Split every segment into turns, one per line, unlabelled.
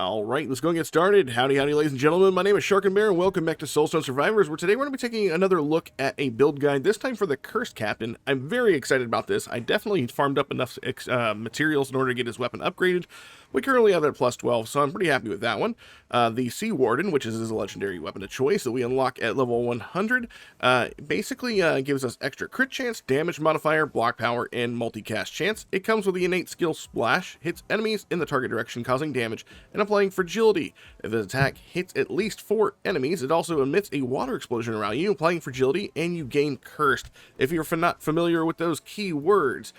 All right, let's go and get started. Howdy, ladies and gentlemen. My name is Sharkinbear, and welcome back to Soulstone Survivors, where today we're going to be taking another look at a build guide, this time for the Cursed Captain. I'm very excited about this. I definitely farmed up enough materials in order to get his weapon upgraded. We currently have it at plus 12, so I'm pretty happy with that one. The Sea Warden, which is his legendary weapon of choice that we unlock at level 100, basically gives us extra crit chance, damage modifier, block power, and multicast chance. It comes with the innate skill Splash, hits enemies in the target direction, causing damage, and applying fragility. If the attack hits at least 4 enemies, it also emits a water explosion around you, applying fragility, and you gain Cursed. If you're not familiar with those key words,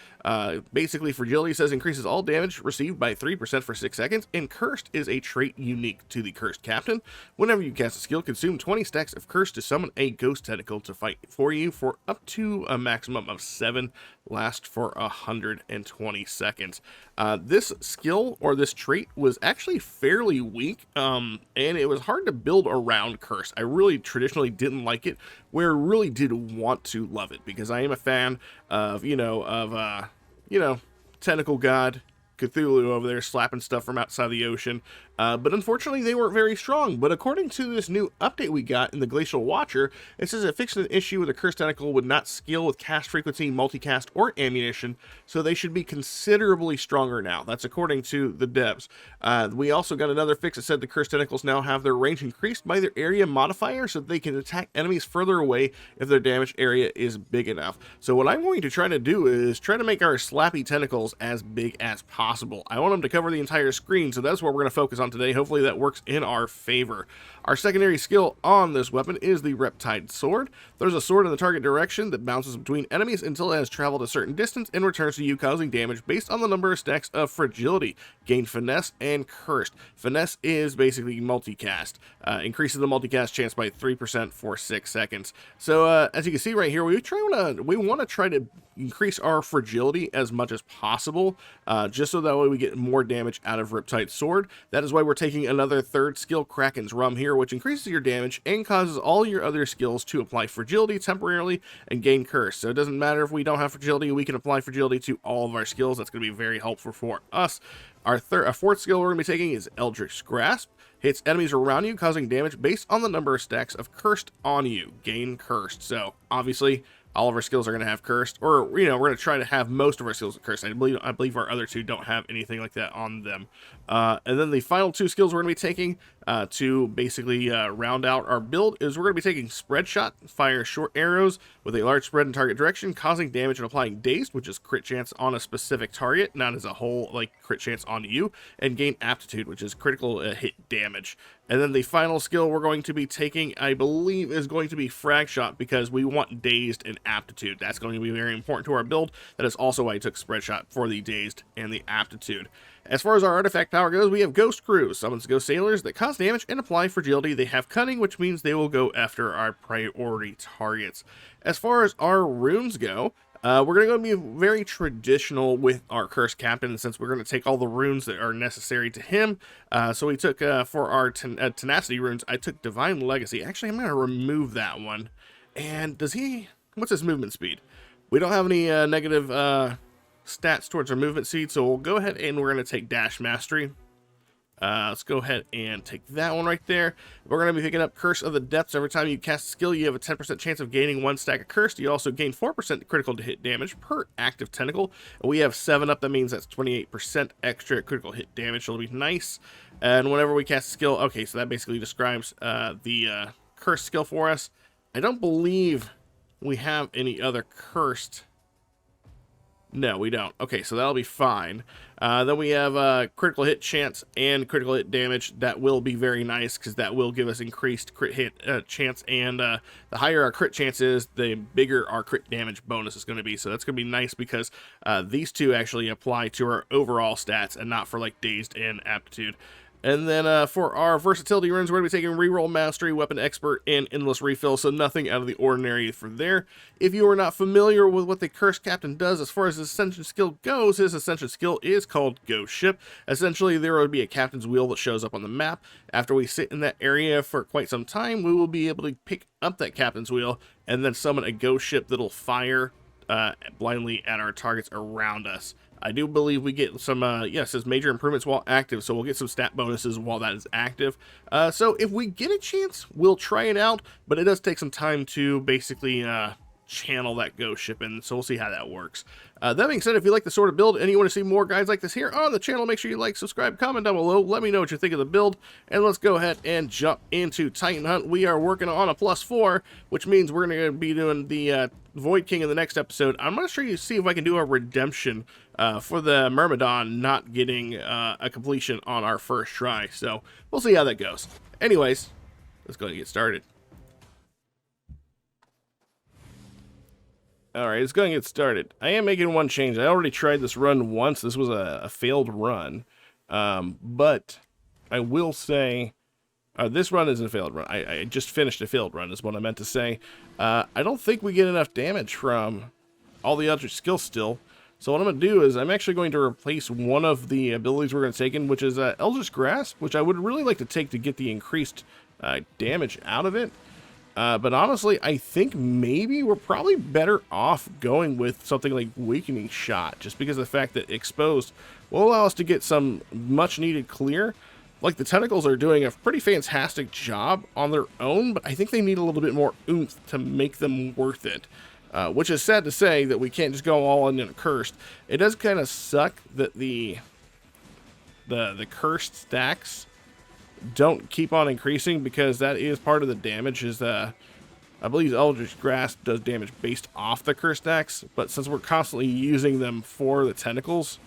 basically fragility says increases all damage received by 3% for 6 seconds, and Cursed is a trait unique to the Cursed Captain. Whenever you cast a skill, consume 20 stacks of Cursed to summon a ghost tentacle to fight for you for up to a maximum of 7, last for 120 seconds. This skill, or this trait, was actually fairly weak, and it was hard to build around Curse. I really traditionally didn't like it, where I really did want to love it, because I am a fan of, Tentacle God, Cthulhu over there slapping stuff from outside the ocean, but unfortunately they weren't very strong. But according to this new update we got in the Glacial Watcher, it says it fixed an issue where the Cursed Tentacle would not scale with cast frequency, multicast, or ammunition, so they should be considerably stronger now. That's according to the devs. We also got another fix that said the Cursed Tentacles now have their range increased by their area modifier, so they can attack enemies further away if their damage area is big enough. So what I'm going to try to do is try to make our slappy tentacles as big as possible. I want them to cover the entire screen, so that's what we're going to focus on today. Hopefully that works in our favor. Our secondary skill on this weapon is the Riptide Sword. There's a sword in the target direction that bounces between enemies until it has traveled a certain distance and returns to you, causing damage based on the number of stacks of fragility. Gain Finesse and Cursed. Finesse is basically multicast. Increases the multicast chance by 3% for 6 seconds. So as you can see right here, we want to try to increase our fragility as much as possible, just so that way we get more damage out of Riptide Sword. That is why we're taking another third skill, Kraken's Rum, here, which increases your damage and causes all your other skills to apply fragility temporarily and gain Curse. So it doesn't matter if we don't have fragility, we can apply fragility to all of our skills. That's going to be very helpful for us. Our fourth skill we're going to be taking is Eldritch Grasp. Hits enemies around you, causing damage based on the number of stacks of Cursed on you. Gain Cursed. So obviously all of our skills are going to have Cursed, or, we're going to try to have most of our skills with Cursed. I believe our other two don't have anything like that on them. And then the final 2 skills we're going to be taking to basically round out our build is we're going to be taking Spread Shot, fire short arrows with a large spread in target direction, causing damage and applying Dazed, which is crit chance on a specific target, not as a whole, like crit chance on you, and gain Aptitude, which is critical hit damage. And then the final skill we're going to be taking, I believe, is going to be Frag Shot, because we want Dazed and Aptitude. That's going to be very important to our build. That is also why I took Spread Shot, for the Dazed and the Aptitude. As far as our artifact power goes, we have Ghost Crew, summons ghost sailors that cause damage and apply fragility. They have cunning, which means they will go after our priority targets. As far as our runes go, we're going to be very traditional with our Cursed Captain, since we're going to take all the runes that are necessary to him. So we took, for our Tenacity runes, I took Divine Legacy. Actually, I'm going to remove that one. And what's his movement speed? We don't have any negative stats towards our movement speed, so we'll go ahead and we're going to take Dash Mastery. Let's go ahead and take that one right there. We're going to be picking up Curse of the Depths. Every time you cast a skill, you have a 10% chance of gaining 1 stack of Cursed. You also gain 4% critical to hit damage per active tentacle. We have 7 up. That means that's 28% extra critical hit damage. So it'll be nice. And whenever we cast a skill, okay, so that basically describes the Curse skill for us. I don't believe we have any other Cursed. No, we don't. Okay, so that'll be fine. Then we have critical hit chance and critical hit damage. That will be very nice, because that will give us increased crit hit chance, and the higher our crit chance is, the bigger our crit damage bonus is going to be. So that's going to be nice, because these two actually apply to our overall stats and not for like Dazed and Aptitude. And then for our versatility runes, we're going to be taking Reroll Mastery, Weapon Expert, and Endless Refill, so nothing out of the ordinary for there. If you are not familiar with what the Cursed Captain does as far as his Ascension skill goes, his Ascension skill is called Ghost Ship. Essentially, there will be a Captain's Wheel that shows up on the map. After we sit in that area for quite some time, we will be able to pick up that Captain's Wheel and then summon a Ghost Ship that'll fire blindly at our targets around us. I do believe we get some, yeah, it says major improvements while active, so we'll get some stat bonuses while that is active. So if we get a chance, we'll try it out, but it does take some time to basically channel that ghost ship in, so we'll see how that works. That being said, if you like the sort of build and you want to see more guides like this here on the channel, make sure you like, subscribe, comment down below, let me know what you think of the build, and let's go ahead and jump into Titan Hunt. We are working on a +4, which means we're going to be doing the Void King in the next episode. I'm going to show you, see if I can do a redemption for the Myrmidon not getting a completion on our first try, so we'll see how that goes. Anyways, let's go ahead and get started. Alright, let's go ahead and get started. I am making one change. I already tried this run once. This was a failed run. But I will say, this run isn't a failed run. I just finished a failed run is what I meant to say. I don't think we get enough damage from all the other skills still. So what I'm going to do is I'm actually going to replace one of the abilities we're going to take in, which is Eldritch Grasp, which I would really like to take to get the increased damage out of it. But honestly, I think maybe we're probably better off going with something like Weakening Shot, just because of the fact that Exposed will allow us to get some much needed clear. Like, the tentacles are doing a pretty fantastic job on their own, but I think they need a little bit more oomph to make them worth it. Which is sad to say that we can't just go all in a cursed. It does kind of suck that the cursed stacks don't keep on increasing, because that is part of the damage. Is I believe Eldritch Grasp does damage based off the curse stacks, but since we're constantly using them for the tentacles,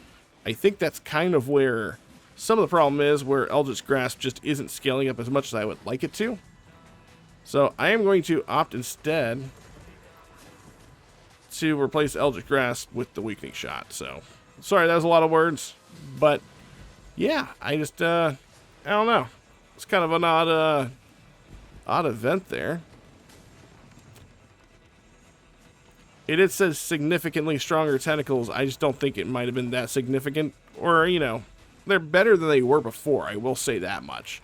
I think that's kind of where some of the problem is, where Eldritch Grasp just isn't scaling up as much as I would like it to. So I am going to opt instead to replace Eldritch Grasp with the Weakening Shot. So sorry, that was a lot of words, but yeah, I just I don't know. It's kind of an odd event there. It says significantly stronger tentacles. I just don't think it might have been that significant. Or, you know, they're better than they were before, I will say that much.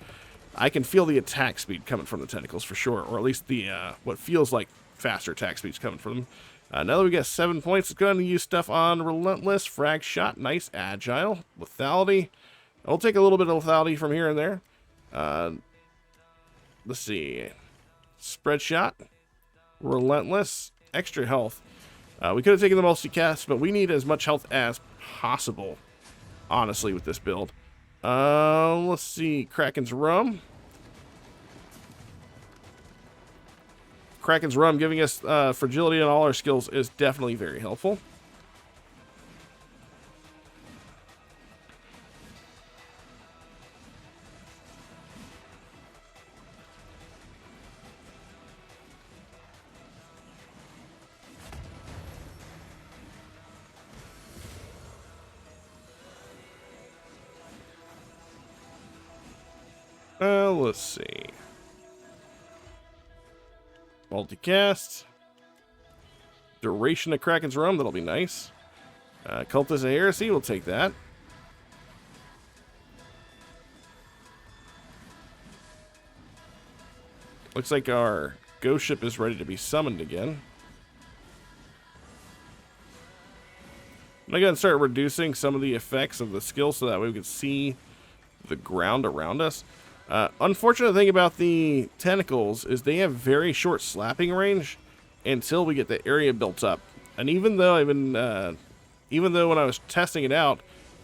I can feel the attack speed coming from the tentacles for sure. Or at least the what feels like faster attack speeds coming from them. Now that we got 7 points, let's go ahead and use stuff on Relentless, Frag Shot, nice, Agile, Lethality. I'll take a little bit of lethality from here and there. Let's see. Spread Shot. Relentless. Extra health. We could have taken the multi-cast, but we need as much health as possible, honestly, with this build. Let's see. Kraken's Rum. Kraken's Rum giving us fragility on all our skills is definitely very helpful. Let's see. Multicast. Duration of Kraken's Rum, that'll be nice. Cultist of Heresy, we'll take that. Looks like our ghost ship is ready to be summoned again. I'm going to start reducing some of the effects of the skill so that way we can see the ground around us. Unfortunate thing about the tentacles is they have very short slapping range until we get the area built up. And even though when I was testing it out,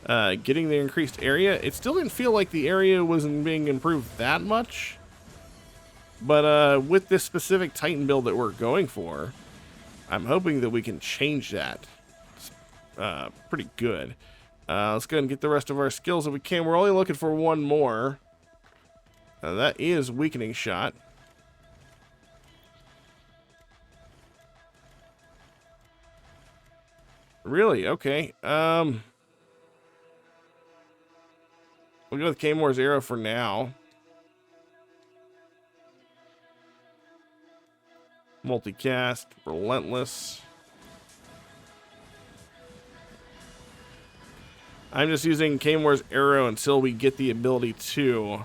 getting the increased area, it still didn't feel like the area wasn't being improved that much. But with this specific Titan build that we're going for, I'm hoping that we can change that. It's pretty good. Let's go ahead and get the rest of our skills if we can. We're only looking for one more. That is Weakening Shot. Really? Okay. We'll go with K-Moore's Arrow for now. Multicast, Relentless. I'm just using K-Moore's Arrow until we get the ability to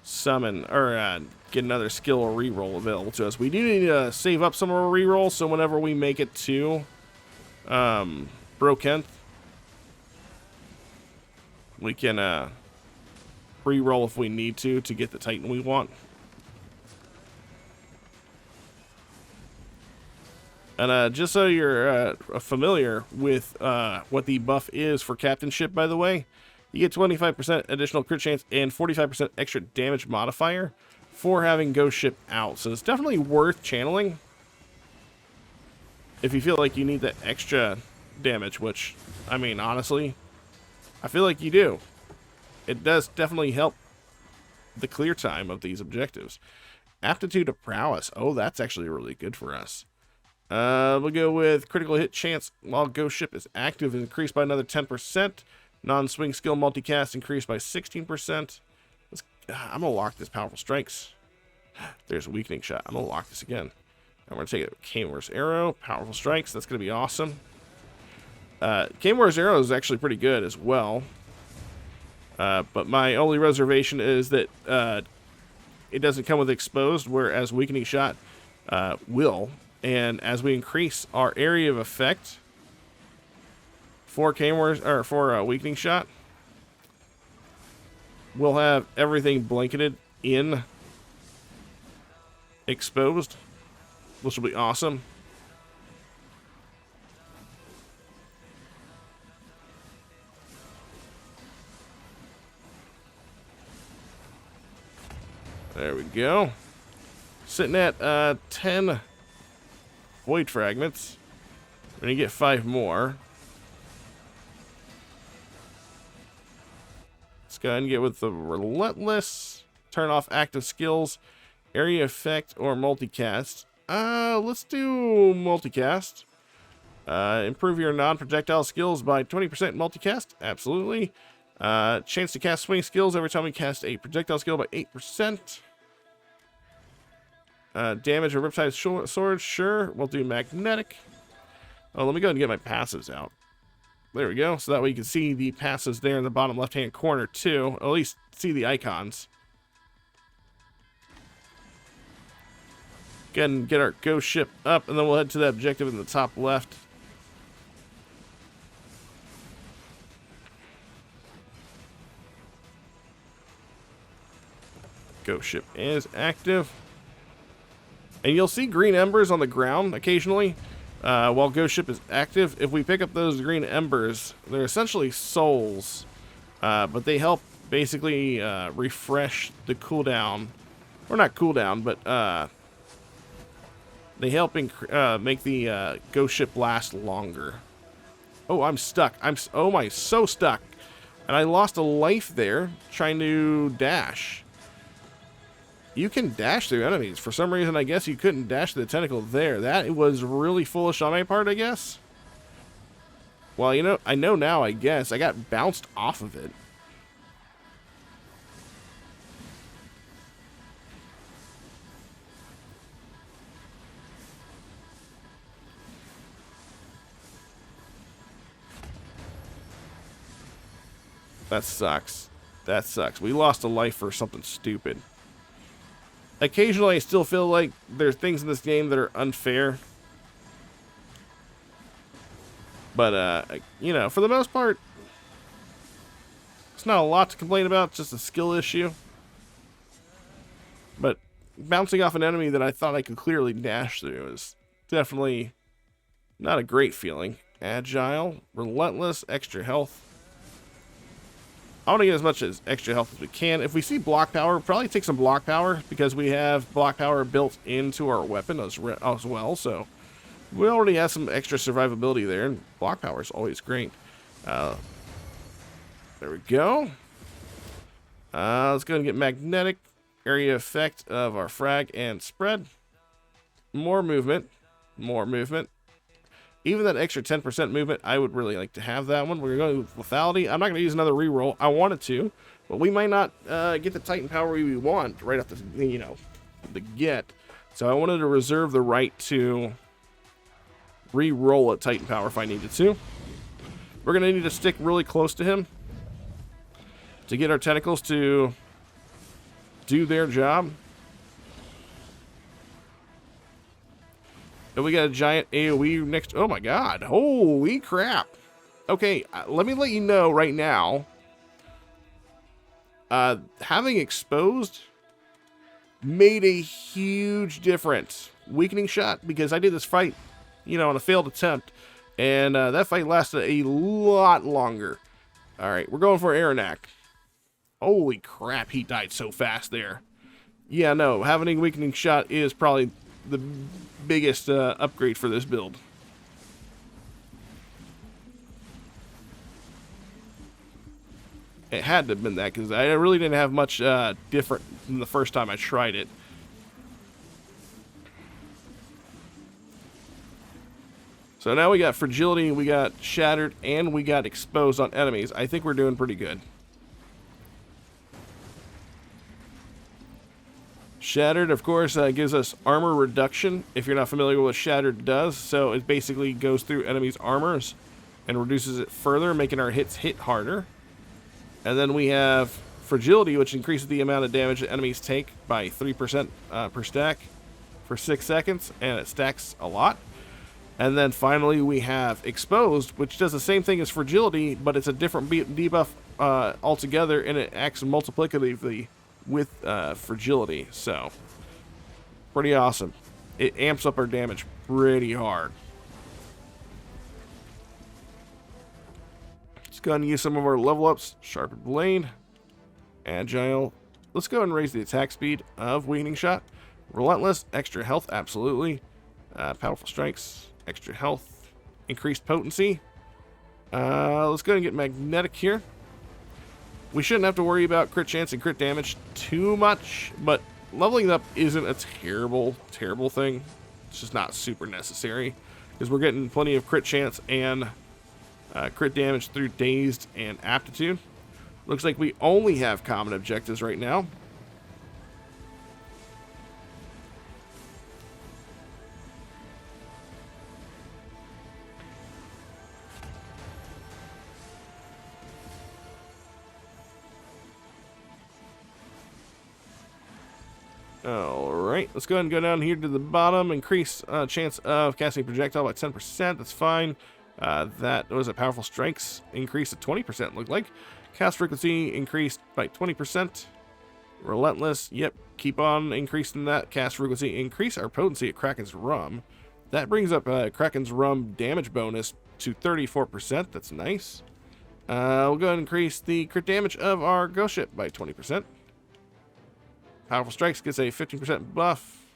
summon or get another skill or reroll available to us. We do need to save up some of our rerolls, so whenever we make it to Brokenth, We can re-roll if we need to get the Titan we want. And just so you're familiar with what the buff is for captainship, by the way, you get 25% additional crit chance and 45% extra damage modifier for having Ghost Ship out. So it's definitely worth channeling if you feel like you need that extra damage, which, I mean, honestly, I feel like you do. It does definitely help the clear time of these objectives. Aptitude of Prowess. Oh, that's actually really good for us. We'll go with critical hit chance while Ghost Ship is active is increased by another 10%. Non-swing skill multicast increased by 16%. I'm going to lock this Powerful Strikes. There's a Weakening Shot. I'm going to lock this again. I'm going to take a Kamer's Arrow. Powerful Strikes. That's going to be awesome. Kamer's Arrow is actually pretty good as well. But my only reservation is that it doesn't come with Exposed, whereas Weakening Shot will. And as we increase our area of effect for Weakening Shot, we'll have everything blanketed in Exposed, which will be awesome. There we go. Sitting at 10 Void Fragments. We're going to get 5 more. Let's go ahead and get with the Relentless. Turn off active skills, area effect, or multicast. Let's do multicast. Improve your non-projectile skills by 20% multicast. Absolutely. Chance to cast swing skills every time we cast a projectile skill by 8%. Damage or Riptide Sword, sure. We'll do magnetic. Oh, let me go ahead and get my passives out. There we go. So that way you can see the passives there in the bottom left-hand corner, too. Or at least see the icons. Go ahead and get our Ghost Ship up, and then we'll head to the objective in the top left. Ghost Ship is active. And you'll see green embers on the ground occasionally while Ghost Ship is active. If we pick up those green embers, they're essentially souls. But they help basically refresh the cooldown. Or not cooldown, but they help make the Ghost Ship last longer. Oh, I'm stuck. So stuck. And I lost a life there trying to dash. You can dash through enemies. For some reason, I guess you couldn't dash the tentacle there. That was really foolish on my part, I guess. Well, you know, I know now, I guess. I got bounced off of it. That sucks. That sucks. We lost a life for something stupid. Occasionally, I still feel like there's things in this game that are unfair. But, you know, for the most part, it's not a lot to complain about, just a skill issue. But bouncing off an enemy that I thought I could clearly dash through is definitely not a great feeling. Agile, relentless, extra health. I want to get as much as extra health as we can. If we see block power, we'll probably take some block power because we have block power built into our weapon as well. So we already have some extra survivability there, and block power is always great. There we go. Let's go and get magnetic, area effect of our frag and spread. More movement. More movement. Even that extra 10% movement, I would really like to have that one. We're going with lethality. I'm not going to use another reroll. I wanted to, but we might not get the Titan power we want right off the, you know, the get. So I wanted to reserve the right to re-roll at Titan power if I needed to. We're going to need to stick really close to him to get our tentacles to do their job. And we got a giant AoE next. Oh my god. Holy crap. Okay, let me let you know right now Having exposed made a huge difference. Weakening shot, because I did this fight, you know, on a failed attempt, and that fight lasted a lot longer. All right, we're going for Aranak. Holy crap, he died so fast there. Yeah, no, having a weakening shot is probably the biggest upgrade for this build. It had to have been that, because I really didn't have much different than the first time I tried it. So now we got fragility, we got shattered, and we got exposed on enemies. I think we're doing pretty good. Shattered, of course, gives us armor reduction, if you're not familiar with what Shattered does. So it basically goes through enemies' armors and reduces it further, making our hits hit harder. And then we have Fragility, which increases the amount of damage that enemies take by 3% per stack for 6 seconds, and it stacks a lot. And then finally we have Exposed, which does the same thing as Fragility, but it's a different debuff altogether, and it acts multiplicatively with Fragility. So, pretty awesome. It amps up our damage pretty hard. Let's go ahead and use some of our level ups. Sharpened Blade, Agile. Let's go ahead and raise the attack speed of Weakening Shot. Relentless, extra health, absolutely. Powerful Strikes, extra health, increased potency. Let's go ahead and get Magnetic here. We shouldn't have to worry about crit chance and crit damage too much, but leveling up isn't a terrible thing. It's just not super necessary, because we're getting plenty of crit chance and crit damage through Dazed and Aptitude. Looks like we only have common objectives right now. Alright, let's go ahead and go down here to the bottom. Increase chance of casting projectile by 10%. That's fine. That was a Powerful Strikes increase to 20%, looked like. Cast frequency increased by 20%. Relentless, yep, keep on increasing that cast frequency. Increase our potency at Kraken's Rum. That brings up Kraken's Rum damage bonus to 34%. That's nice. We'll go ahead and increase the crit damage of our Ghost Ship by 20%. Powerful Strikes gets a 15% buff.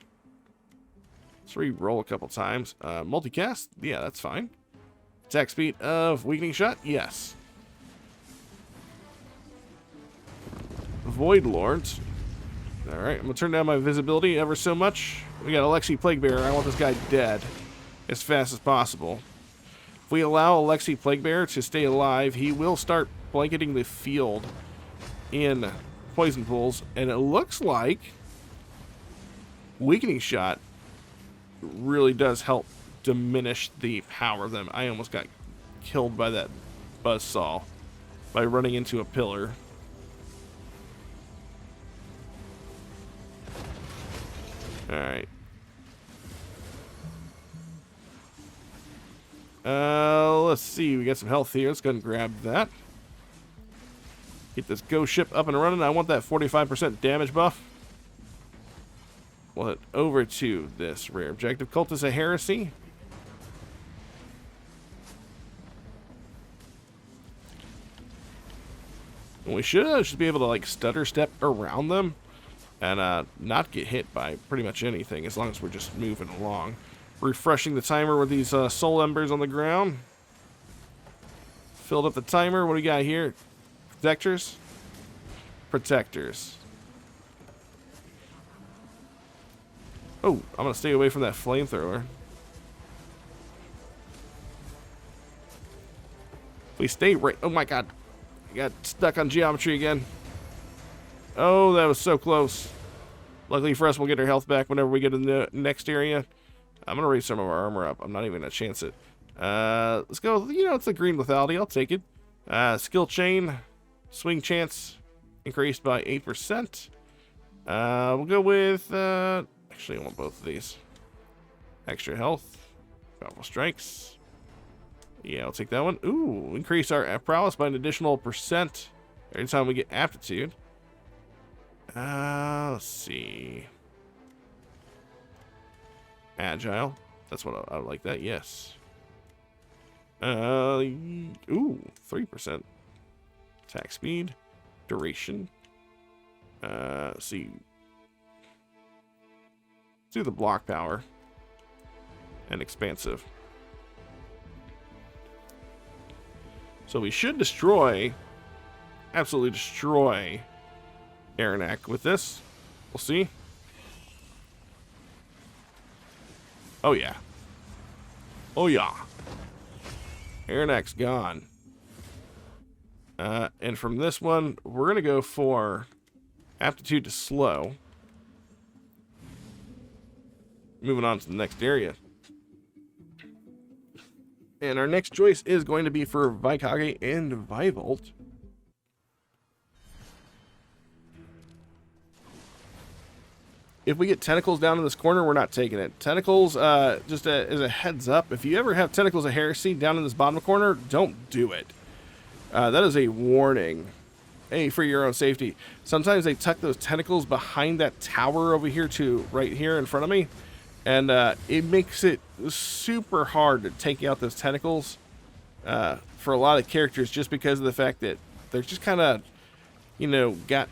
Let's re-roll a couple times. Multicast, yeah, that's fine. Attack speed of Weakening Shot, yes. Void Lords. Alright, I'm going to turn down my visibility ever so much. We got Alexi Plaguebearer. I want this guy dead as fast as possible. If we allow Alexi Plaguebearer to stay alive, he will start blanketing the field in poison pools, and it looks like Weakening Shot really does help diminish the power of them. I almost got killed by that buzzsaw by running into a pillar. Alright. Let's see. We got some health here. Let's go ahead and grab that. Get this Ghost Ship up and running. I want that 45% damage buff. We'll head over to this rare objective. Cultist of Heresy. And we should be able to like stutter step around them and not get hit by pretty much anything, as long as we're just moving along. Refreshing the timer with these soul embers on the ground. Filled up the timer. What do we got here? Protectors. Protectors. Oh, I'm going to stay away from that flamethrower. We stay right... Oh my god. I got stuck on geometry again. Oh, that was so close. Luckily for us, we'll get our health back whenever we get to the next area. I'm going to raise some of our armor up. I'm not even going to chance it. Let's go. You know, it's a green lethality. I'll take it. Skill chain. Swing chance increased by 8%. We'll go with... actually, I want both of these. Extra health. Powerful Strikes. Yeah, I'll take that one. Ooh, increase our prowess by an additional % every time we get Aptitude. Let's see. Agile. That's what I like that, yes. Ooh, 3%. Attack speed. Duration. Let's see. Let's do the block power. And expansive. So we should destroy, absolutely destroy Aranak with this. We'll see. Oh yeah. Oh yeah. Aranak's gone. And from this one, we're going to go for aptitude to slow. Moving on to the next area. And our next choice is going to be for Vikage and Vivolt. If we get tentacles down in this corner, we're not taking it. Tentacles, just as a heads up, if you ever have tentacles of heresy down in this bottom corner, don't do it. That is a warning. Hey, for your own safety. Sometimes they tuck those tentacles behind that tower over here to right here in front of me. And it makes it super hard to take out those tentacles for a lot of characters just because of the fact that they're just kind of, you know, got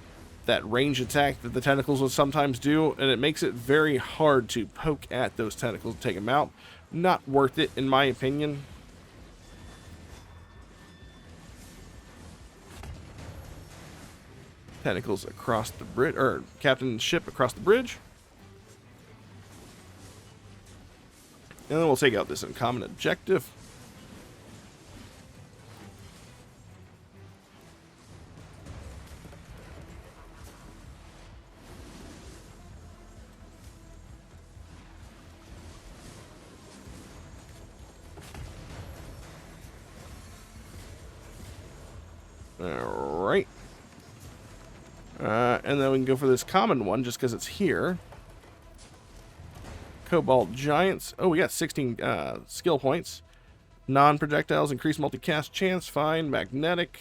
that range attack that the tentacles will sometimes do, and it makes it very hard to poke at those tentacles and take them out. Not worth it, in my opinion. Tentacles across the bridge, or captain's ship across the bridge. And then we'll take out this uncommon objective. Alright. And then we can go for this common one just because it's here. Cobalt Giants. Oh, we got 16 skill points. Non-projectiles, increase multicast chance, fine. Magnetic,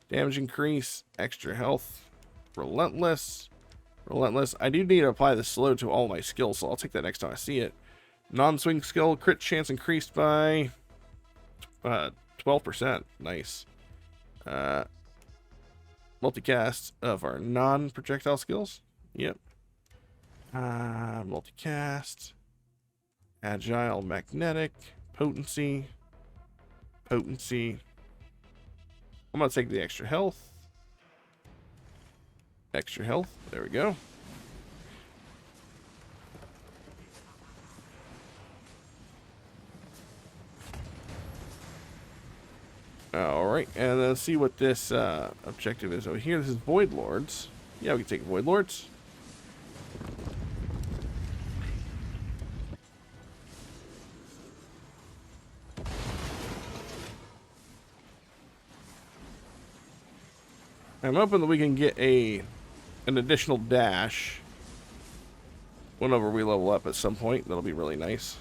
damage increase, extra health. Relentless. Relentless. I do need to apply the slow to all my skills, so I'll take that next time I see it. Non-swing skill, crit chance increased by 12%. Nice. Multicast of our non-projectile skills. Yep. Multicast. Agile, magnetic, potency. Potency. I'm going to take the extra health. Extra health. There we go. Alright, and then let's see what this objective is over here. This is Void Lords. Yeah, we can take Void Lords. I'm hoping that we can get an additional dash whenever we level up at some point. That'll be really nice.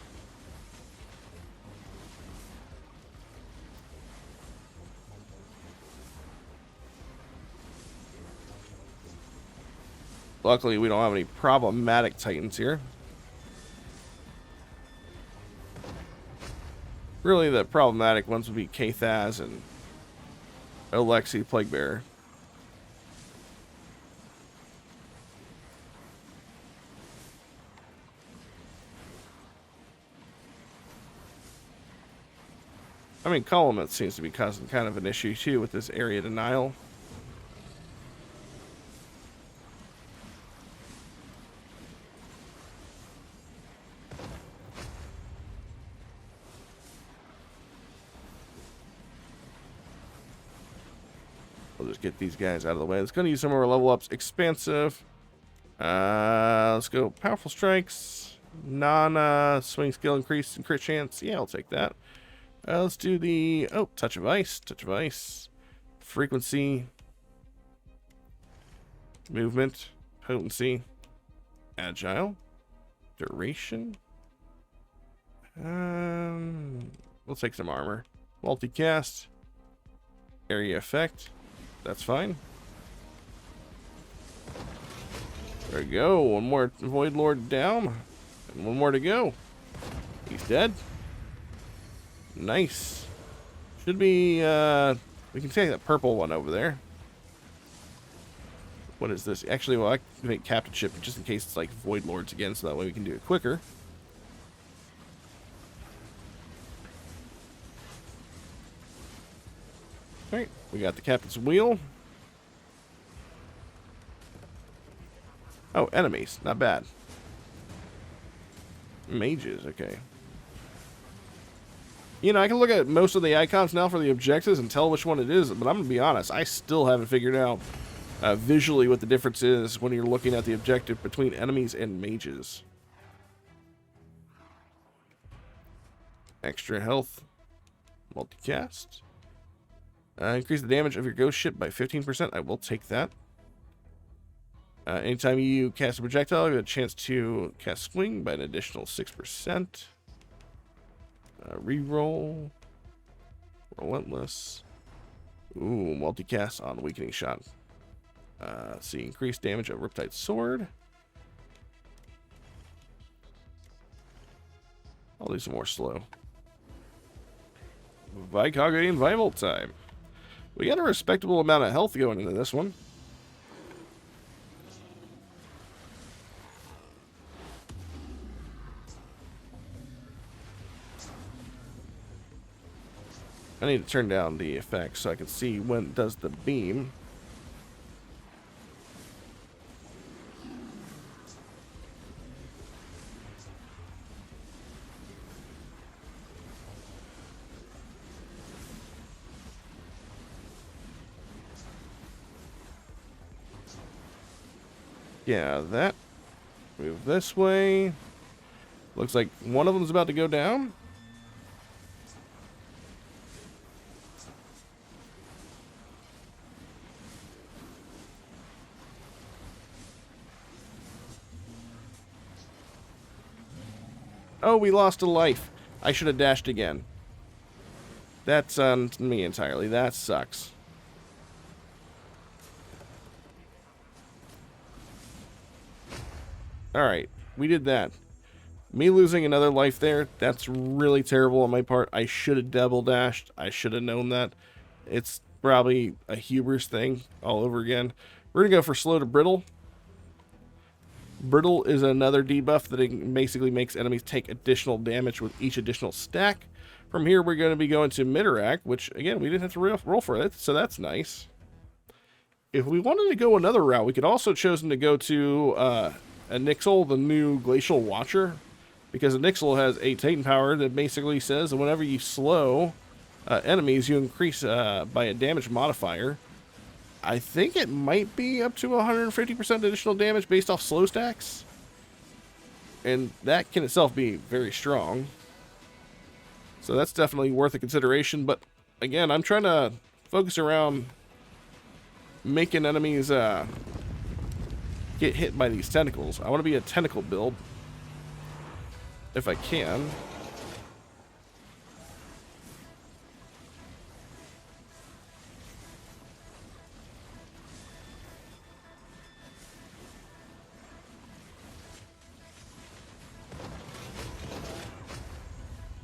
Luckily, we don't have any problematic titans here. Really, the problematic ones would be Kathaz and Alexi Plaguebearer. I mean, Column seems to be causing kind of an issue too with this area denial. We'll just get these guys out of the way. Let's go use some of our level ups. Expansive. Let's go powerful strikes. Non-swing skill increase and crit chance. Yeah, I'll take that. Let's do the touch of ice. Touch of ice. Frequency. Movement. Potency. Agile. Duration. We'll take some armor. Multicast. Area effect. That's fine. There we go. One more Void Lord down. And one more to go. He's dead. Nice. Should be, we can take that purple one over there. What is this? Actually, well, I can make Captain Ship just in case it's like Void Lords again, so that way we can do it quicker. Alright, we got the Captain's Wheel. Oh, enemies. Not bad. Mages, okay. You know, I can look at most of the icons now for the objectives and tell which one it is, but I'm going to be honest, I still haven't figured out visually what the difference is when you're looking at the objective between enemies and mages. Extra health. Multicast. Increase the damage of your ghost ship by 15%. I will take that. Anytime you cast a projectile, you have a chance to cast swing by an additional 6%. Reroll. Relentless. Ooh, multicast on weakening shot. See, increased damage of Riptide Sword. I'll do some more slow. Vicog and Vival time. We got a respectable amount of health going into this one. I need to turn down the effects so I can see when it does the beam. Yeah, that. Move this way. Looks like one of them's about to go down. Oh, we lost a life. I should have dashed again. That's on me entirely. That sucks. Alright, we did that. Me losing another life there, that's really terrible on my part. I should have double dashed. I should have known that. It's probably a hubris thing all over again. We're going to go for slow to brittle. Brittle is another debuff that basically makes enemies take additional damage with each additional stack. From here, we're going to be going to Midirac, which, again, we didn't have to roll for it, so that's nice. If we wanted to go another route, we could also have chosen to go to Anixel, the new Glacial Watcher, because Anixel has a Titan power that basically says that whenever you slow enemies, you increase by a damage modifier. I think it might be up to 150% additional damage based off slow stacks. And that can itself be very strong. So that's definitely worth a consideration. But again, I'm trying to focus around making enemies get hit by these tentacles. I want to be a tentacle build if I can.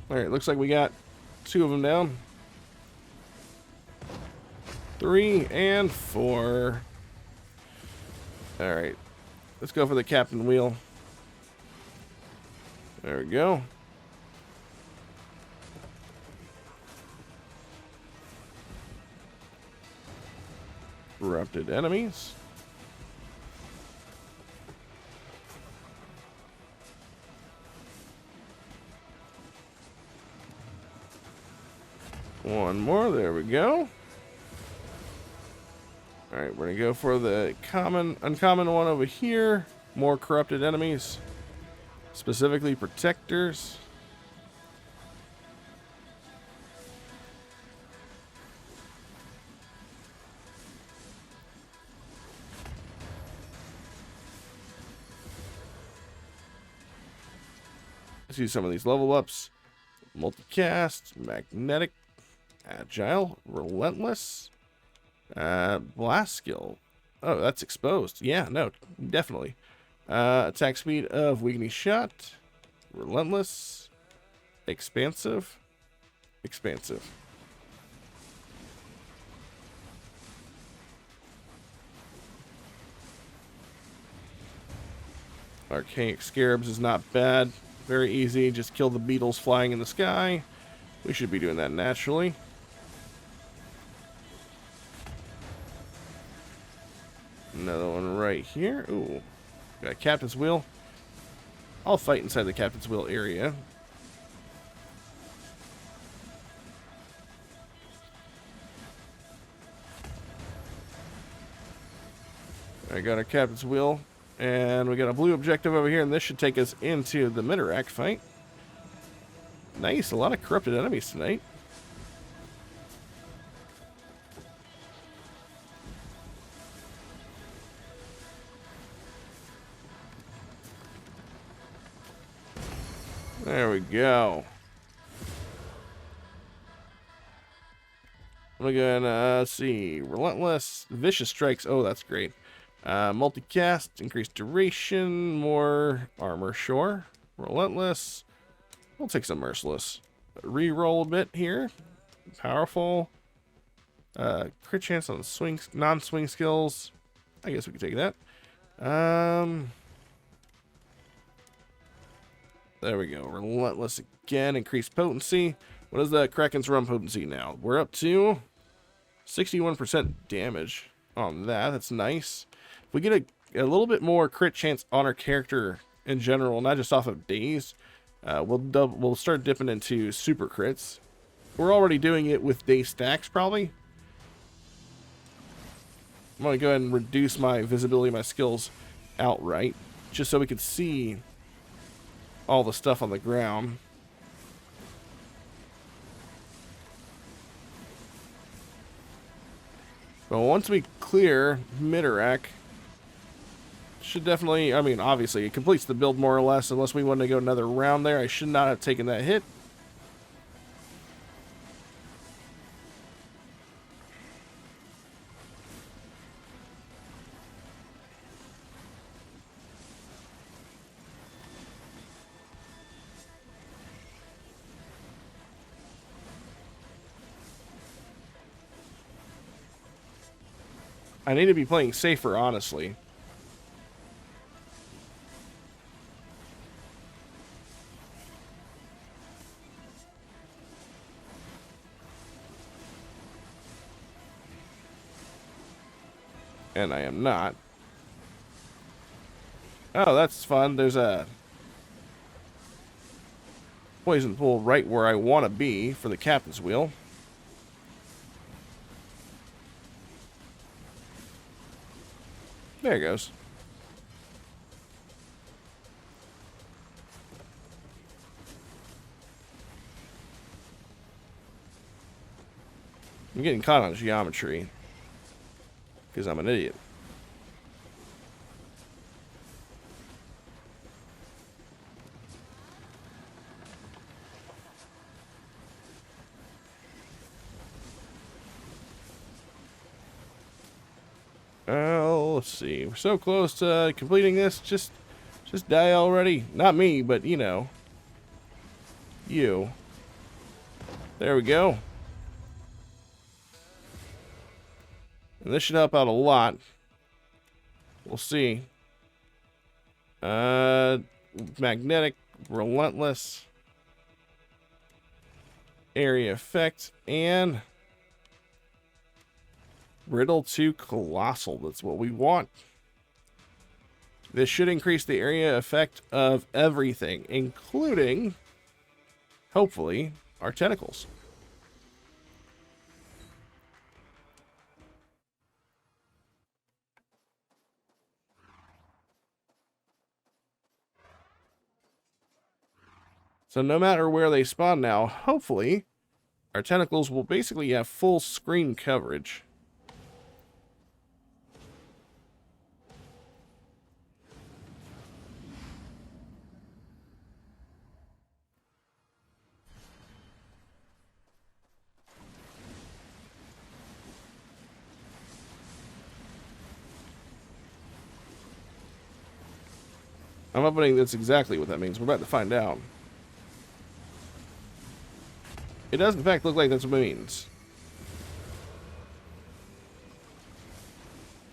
Alright, looks like we got 2 of them down. 3 and 4. Alright, let's go for the Captain Wheel. There we go. Corrupted enemies. One more, there we go. Alright, we're gonna go for the uncommon one over here. More corrupted enemies. Specifically protectors. Let's use some of these level ups. Multicast, magnetic, agile, relentless, blast skill. Oh, that's exposed. Yeah, no, definitely. Attack speed of weakening shot. Relentless. Expansive. Expansive. Archaic Scarabs is not bad. Very easy. Just kill the beetles flying in the sky. We should be doing that naturally. Another one right here. Ooh. Got a Captain's Wheel. I'll fight inside the Captain's Wheel area. I got our Captain's Wheel. And we got a blue objective over here, and this should take us into the Minorak fight. Nice, a lot of corrupted enemies tonight. There we go. I'm gonna see. Relentless, Vicious Strikes. Oh, that's great. Multicast, increased duration, more armor, sure. Relentless. We'll take some Merciless. Reroll a bit here. Powerful. Crit chance on swings, non-swing skills. I guess we can take that. There we go. Relentless again. Increased potency. What is the Kraken's run potency now? We're up to 61% damage on that. That's nice. If we get a little bit more crit chance on our character in general, not just off of days, we'll start dipping into super crits. We're already doing it with day stacks, probably. I'm going to go ahead and reduce my visibility of my skills outright, just so we can see all the stuff on the ground. But once we clear Minorak, should definitely, I mean, obviously, it completes the build more or less, unless we want to go another round there. I should not have taken that hit. I need to be playing safer, honestly. And I am not. Oh, that's fun. There's a poison pool right where I want to be for the Captain's Wheel. There it goes. I'm getting caught on geometry because I'm an idiot. Let's see. We're so close to completing this. Just die already. Not me, but you know. You. There we go. And this should help out a lot. We'll see. Magnetic, relentless, area effect, and Riddle to Colossal. That's what we want. This should increase the area effect of everything, including, hopefully, our tentacles. So no matter where they spawn now, hopefully, our tentacles will basically have full screen coverage. I'm hoping that's exactly what that means. We're about to find out. It does, in fact, look like that's what it means.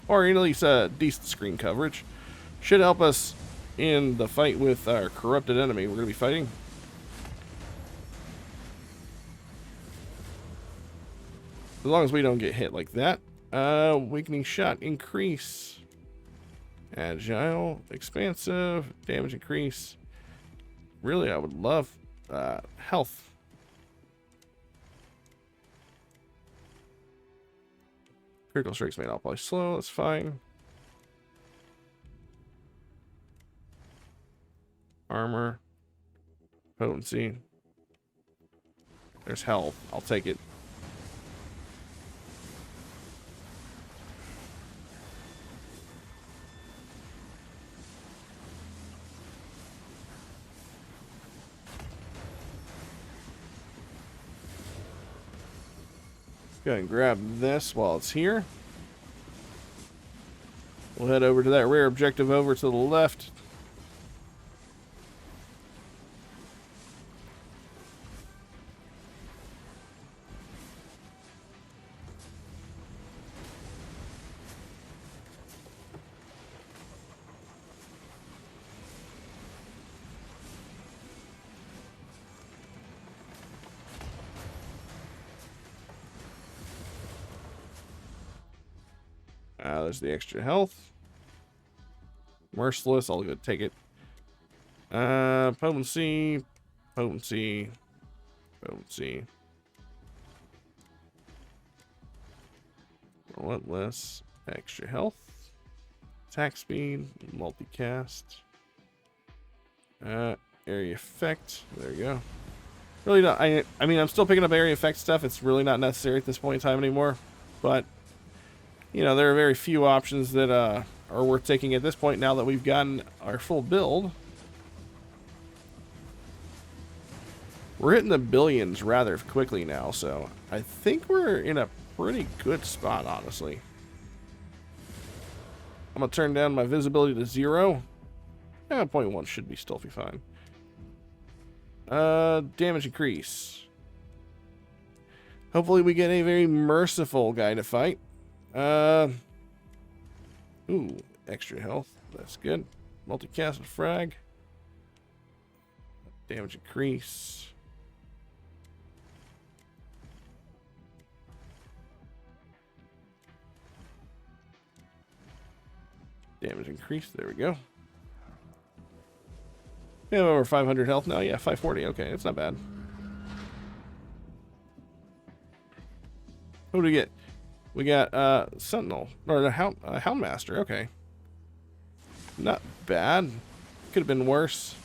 Or at least decent screen coverage. Should help us in the fight with our corrupted enemy we're going to be fighting. As long as we don't get hit like that. Weakening shot increase. Agile, expansive, damage increase. Really, I would love health. Critical strikes made out probably slow, that's fine. Armor. Potency. There's health. I'll take it. Go ahead and grab this while it's here. We'll head over to that rare objective over to the left. There's the extra health. Merciless, I'll go take it. Potency, potency, potency. Relentless, extra health. Attack speed, multicast. Area effect, there you go. Really not, I mean, I'm still picking up area effect stuff. It's really not necessary at this point in time anymore. But you know, there are very few options that are worth taking at this point now that we've gotten our full build. We're hitting the billions rather quickly now, so I think we're in a pretty good spot, honestly. I'm going to turn down my visibility to 0. 0.1 should be still be fine. Damage increase. Hopefully we get a very merciful guy to fight. Ooh, extra health. That's good. Multicast and frag. Damage increase. Damage increase. There we go. We have over 500 health now. Yeah, 540. Okay, it's not bad. What do we get? We got Sentinel, or the Houndmaster, okay. Not bad. Could have been worse.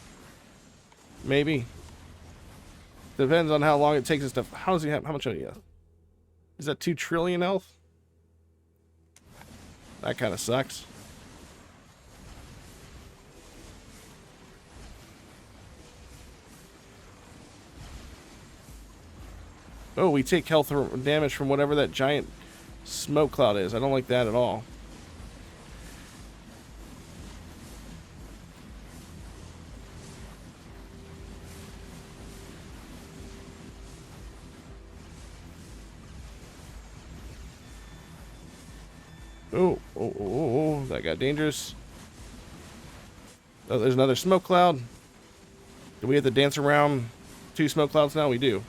Maybe. Depends on how long it takes us to... How does he have... How much do you have? Is that 2 trillion health? That kind of sucks. Oh, we take health or damage from whatever that giant smoke cloud is. I don't like that at all. Oh, that got dangerous. Oh, there's another smoke cloud. Do we have to dance around 2 smoke clouds now? We do.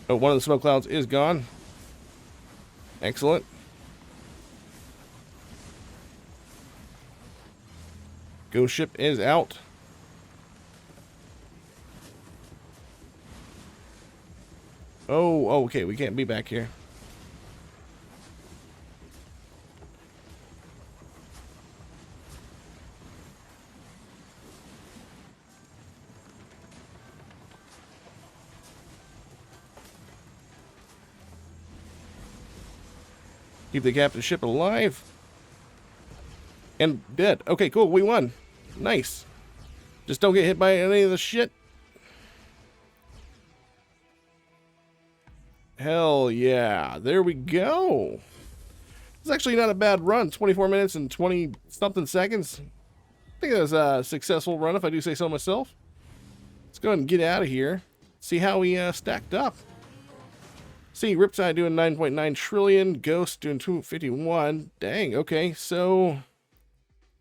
Oh, one of the smoke clouds is gone. Excellent. Ghost ship is out. Oh, okay, we can't be back here. Keep the captain ship alive. And dead. Okay, cool, we won. Nice. Just don't get hit by any of the shit. Hell yeah. There we go. It's actually not a bad run. 24 minutes and 20-something seconds. I think that was a successful run, if I do say so myself. Let's go ahead and get out of here. See how we stacked up. See, Riptide doing 9.9 trillion. Ghost doing 251. Dang, okay. So,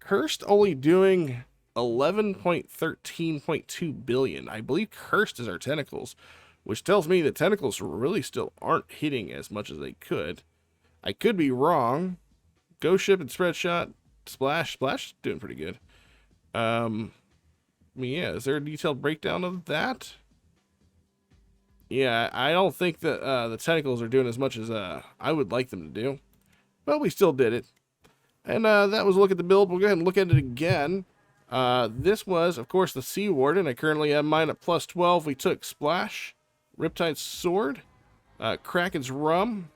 Cursed only doing 11.13.2 billion. I believe Cursed is our Tentacles, which tells me that Tentacles really still aren't hitting as much as they could. I could be wrong. Ghost Ship and Spread Shot. Splash doing pretty good. Yeah, is there a detailed breakdown of that? Yeah, I don't think that the Tentacles are doing as much as I would like them to do. But we still did it. And that was a look at the build. We'll go ahead and look at it again. This was, of course, the Sea Warden. I currently have mine at plus 12. We took Splash, Riptide's Sword, Kraken's Rum.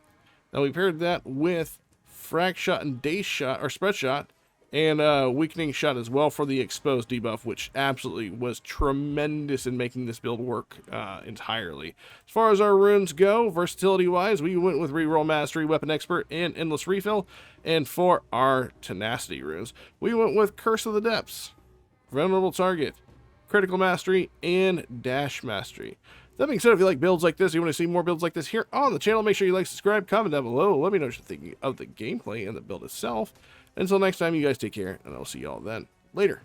Now we paired that with Frag Shot and Daze Shot, or Spread Shot, and Weakening Shot as well for the Exposed debuff, which absolutely was tremendous in making this build work entirely. As far as our runes go, versatility-wise, we went with Reroll Mastery, Weapon Expert, and Endless Refill. And for our Tenacity runes, we went with Curse of the Depths, Vulnerable Target, Critical Mastery, and Dash Mastery. That being said, if you like builds like this, you want to see more builds like this here on the channel, make sure you like, subscribe, comment down below. Let me know what you're thinking of the gameplay and the build itself. Until next time, you guys take care, and I'll see y'all then. Later.